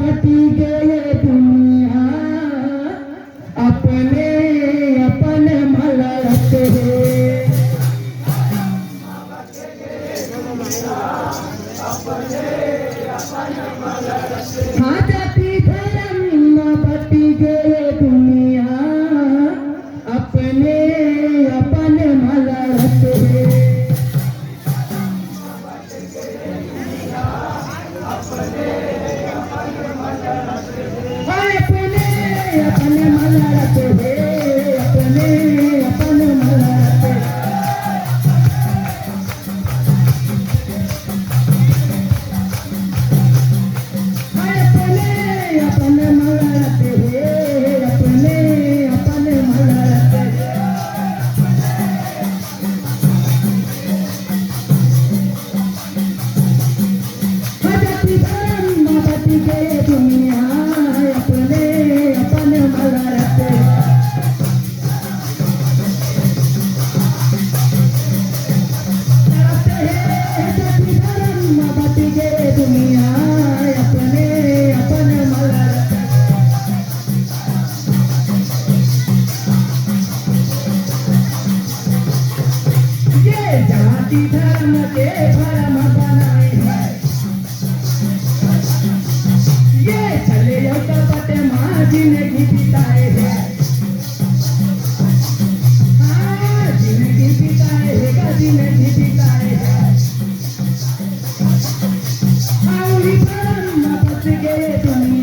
बटी गए दुनिया अपने अपन मलते हाँ जाति धर्म बटी गए दुनिया अपने अपन मलते अपने मलते अपने अपन मलते अपने मलते अपने अपन मलते बटी गए दुनिया अपने अपन मलते बटी गए दुनिया अपने अपन मलते ये जाति धर्म के भरम बनाए हैं ये चले कपट माँ जिंदगी बिताए हैं हाँ जिंदगी बिताए है जिंदगी बिताए है भरम बच गए दुनिया